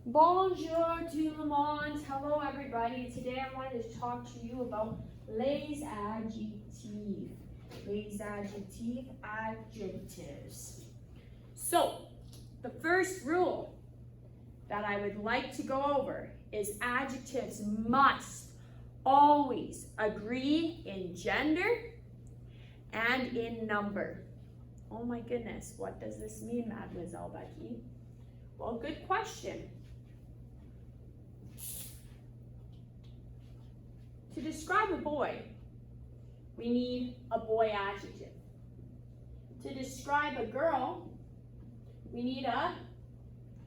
Bonjour tout le monde. Hello everybody. Today I wanted to talk to you about les adjectifs. Les adjectifs, adjectives. So, the first rule that I would like to go over is adjectives must always agree in gender and in number. Oh my goodness, what does this mean, Mademoiselle Becky? Well, good question. To describe a boy, we need a boy adjective. To describe a girl, we need a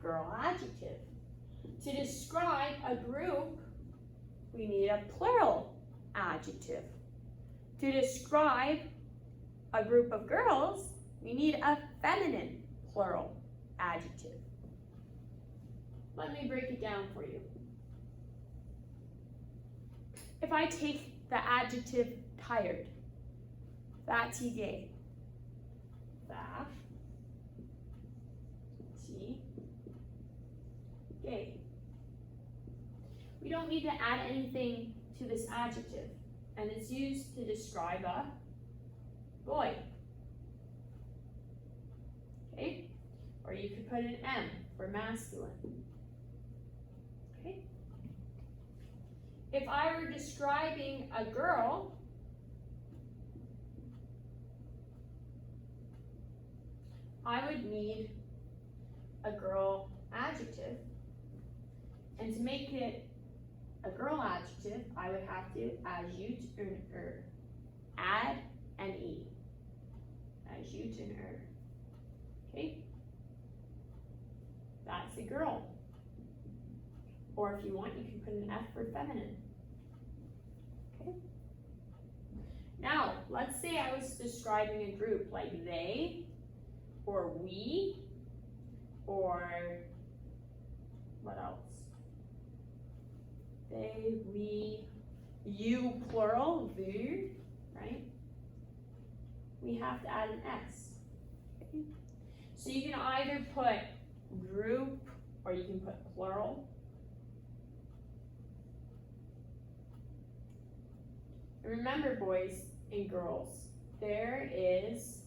girl adjective. To describe a group, we need a plural adjective. To describe a group of girls, we need a feminine plural adjective. Let me break it down for you. If I take the adjective tired, fatigué, fatigué. We don't need to add anything to this adjective, and it's used to describe a boy. Okay? Or you could put an M for masculine. Okay? If I were describing a girl, I would need a girl adjective. And to make it a girl adjective, I would have to add an E. Okay? That's a girl. Or if you want, you can put an F for feminine. Okay? Now, let's say I was describing a group like they, or we, or what else? They, we, you, plural, vous, right? We have to add an S. Okay? So you can either put group or you can put plural. And remember, boys and girls, there is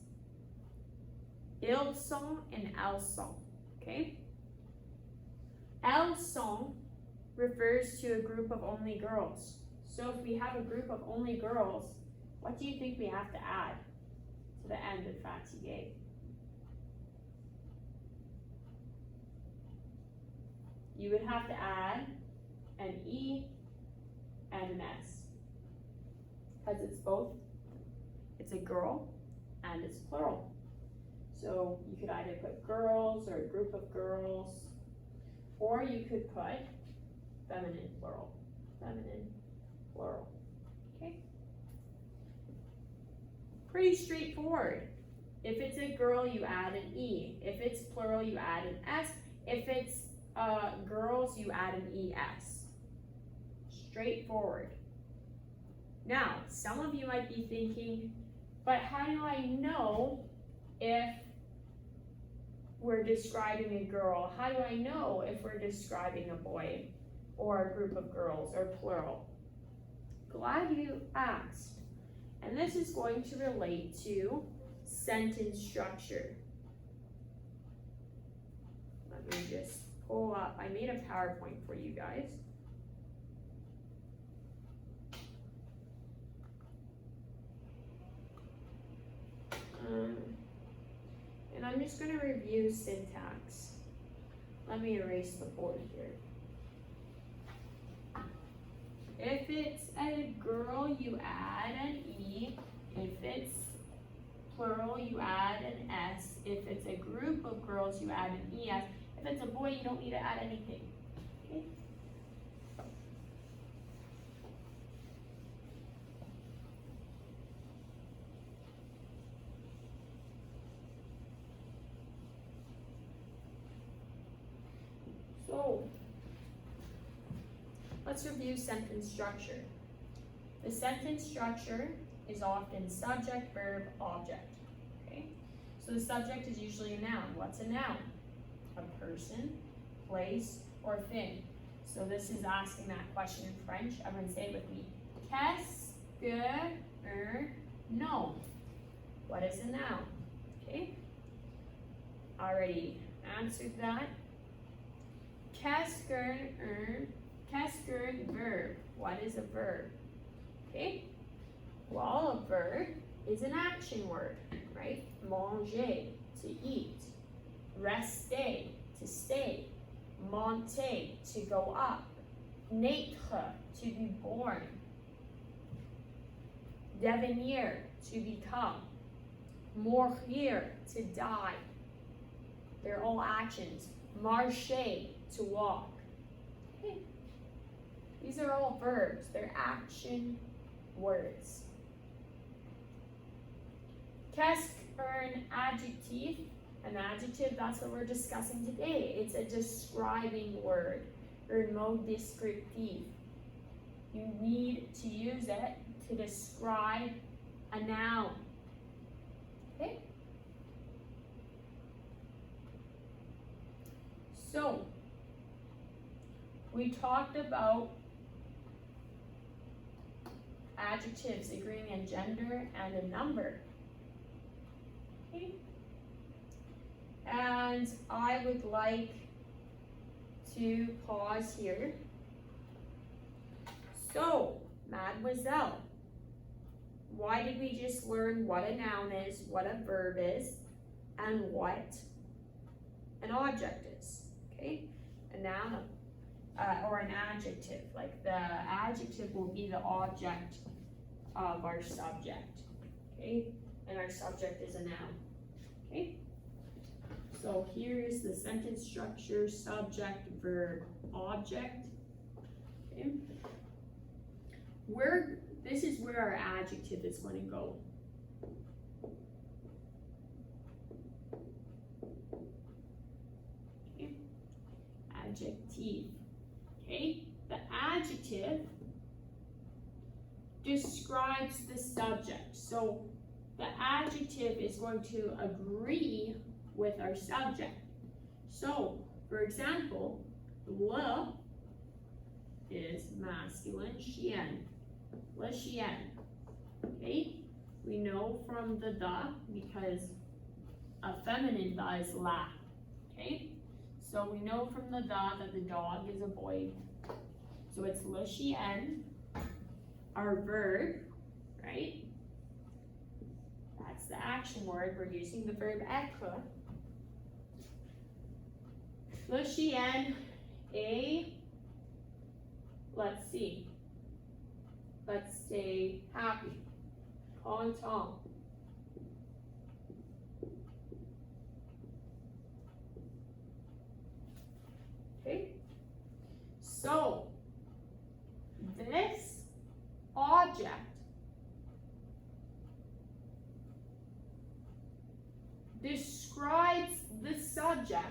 ils sont and elles sont, okay? Elles sont refers to a group of only girls. So if we have a group of only girls, what do you think we have to add to the end of fatigué? You would have to add an E and an S. Because it's both, it's a girl and it's plural. So you could either put girls or a group of girls, or you could put feminine plural, okay? Pretty straightforward. If it's a girl, you add an E. If it's plural, you add an S. If it's girls, you add an ES. Straightforward. Now, some of you might be thinking, but how do I know if we're describing a girl? How do I know if we're describing a boy or a group of girls or plural? Glad you asked. And this is going to relate to sentence structure. Let me just pull up. I made a PowerPoint for you guys. And I'm just going to review syntax. Let me erase the board here. If it's a girl, you add an E. If it's plural, you add an S. If it's a group of girls, you add an ES. If it's a boy, you don't need to add anything. Okay? So, let's review sentence structure. The sentence structure is often subject, verb, object. Okay? So the subject is usually a noun. What's a noun? A person, place, or thin? So this is asking that question in French. Everyone say it with me. Qu'est-ce que nom? What is a noun? Okay. Already answered that. Qu'est-ce qu'un verb? What is a verb? Okay. Well, a verb is an action word, right? Manger, to eat. Rester, to stay. Monter, to go up. Naître, to be born. Devenir, to become. Mourir, to die. They're all actions. Marcher, to walk. Okay. These are all verbs. They're action words. Qu'est-ce qu'un adjectif? An adjective, that's what we're discussing today. It's a describing word, or mot descriptif. You need to use it to describe a noun. Okay? So, we talked about adjectives agreeing a gender and a number. Okay? And I would like to pause here. So, Mademoiselle, why did we just learn what a noun is, what a verb is, and what an object is? Okay? A noun or an adjective. Like the adjective will be the object of our subject. Okay? And our subject is a noun. Okay? So here is the sentence structure: subject, verb, object. Okay? This is where our adjective is going to go. Okay? Adjective. Okay? The adjective describes the subject. So the adjective is going to agree with our subject. So, for example, le is masculine, chien, le chien. Okay? We know from the because a feminine the is la. Okay? So we know from the that the dog is a boy. So it's le chien, our verb, right? That's the action word. We're using the verb être. Le chien est, let's see. Let's say happy, content. Okay? So, this object describes the subject,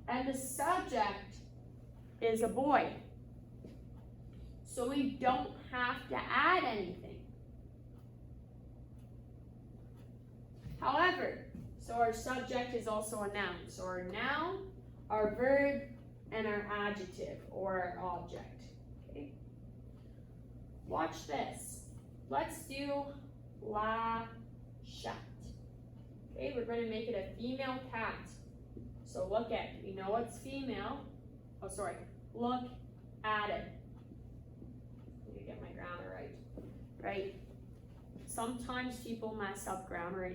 and the subject is a boy. So we don't have to add anything. However, so our subject is also a noun. So our noun, our verb, and our adjective or our object. Okay? Watch this. Let's do la chat. Okay, we're going to make it a female cat. So look at, we know it's female. Oh, sorry. Look at it. Let me get my grammar right. Right? Sometimes people mess up grammar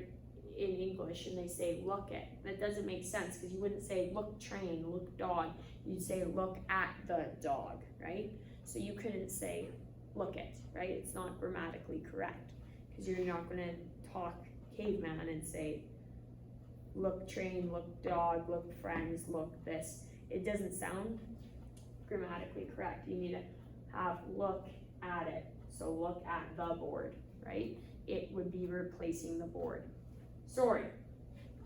in English and they say look at. That doesn't make sense because you wouldn't say look train, look dog. You'd say look at the dog, right? So you couldn't say look at, right? It's not grammatically correct because you're not going to talk caveman and say look train, look dog, look friends, look this. It doesn't sound grammatically correct. You need to have look at it. So look at the board, right? It would be replacing the board. Sorry,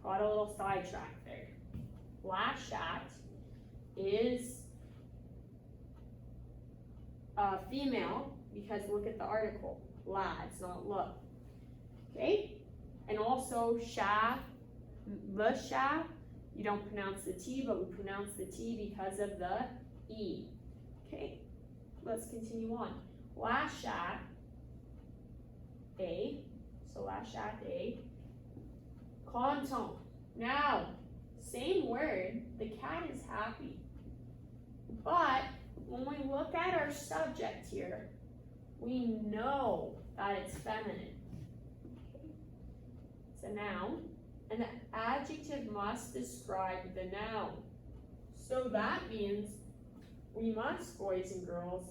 got a little sidetracked there. La chat is female because look at the article. La, it's not look. Okay? And also chat, le chat, You don't pronounce the T, but we pronounce the T because of the E. Okay, let's continue on. Lash at a, so lash at a, content. Now, same word, the cat is happy. But when we look at our subject here, we know that it's feminine. Okay. It's a noun, and the adjective must describe the noun. So that means we must, boys and girls,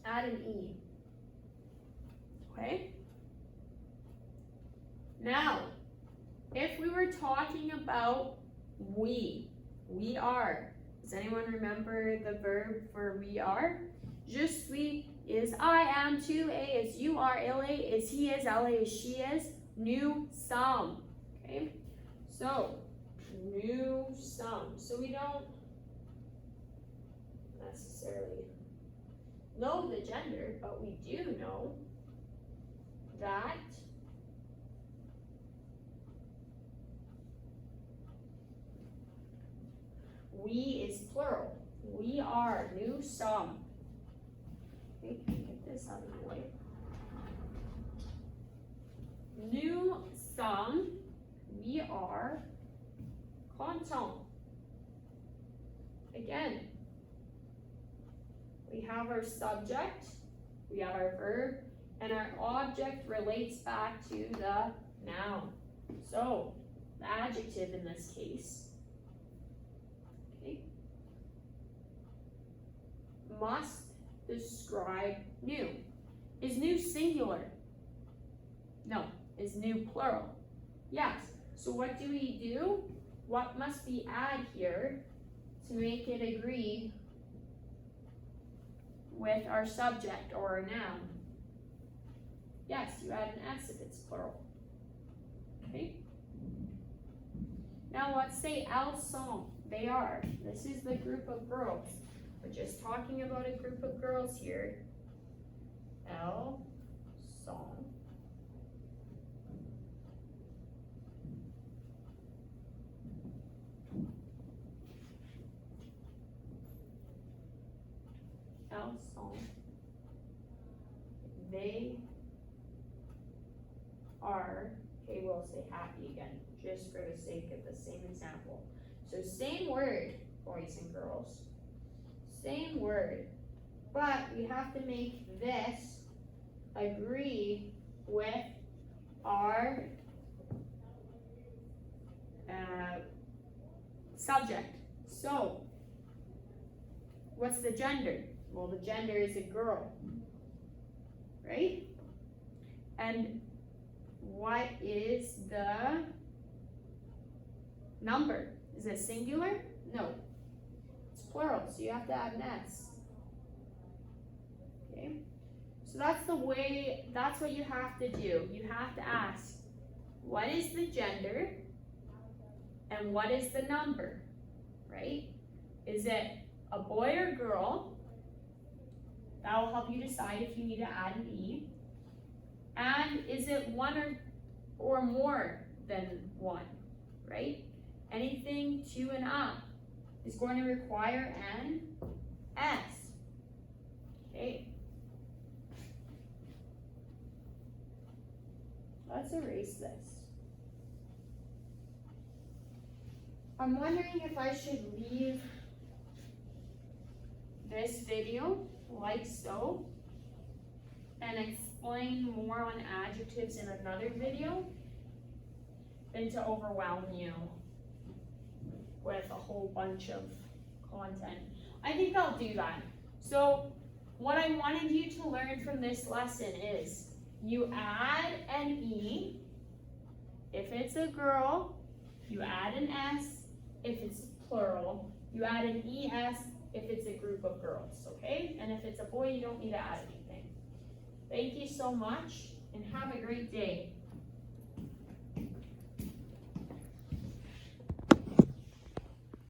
add an E. Okay? Now, if we were talking about we are. Does anyone remember the verb for we are? Je suis is I am, tu es is you are, il is he is, elle is she is, nous sommes. Okay? So, nous sommes. So we don't necessarily know the gender, but we do know that we is plural. We are, nous sommes. Okay, get this out of the way. Nous sommes, we are, content. Again, we have our subject, we have our verb, and our object relates back to the noun. So, the adjective in this case, okay, must describe new. Is new singular? No. Is new plural? Yes. So what do we do? What must we add here to make it agree with our subject or our noun? Yes, you add an S if it's plural. Okay? Now let's say elles sont, they are. This is the group of girls. We're just talking about a group of girls here. Elles sont. Elles sont. They are. Okay, we'll say happy again, just for the sake of the same example. So same word, boys and girls. Same word, but we have to make this agree with our subject. So, what's the gender? Well, the gender is a girl, right? And what is the number? Is it singular? No. Plural, so you have to add an S. Okay, so that's the way, that's what you have to do. You have to ask, what is the gender and what is the number, right? Is it a boy or girl? That will help you decide if you need to add an E. And is it one or more than one, right? Anything 2 and up is going to require an S. Okay. Let's erase this. I'm wondering if I should leave this video like so and explain more on adjectives in another video than to overwhelm you with a whole bunch of content. I think I'll do that. So what I wanted you to learn from this lesson is you add an E. If it's a girl, you add an S. If it's plural, you add an ES if it's a group of girls, okay? And if it's a boy, you don't need to add anything. Thank you so much and have a great day.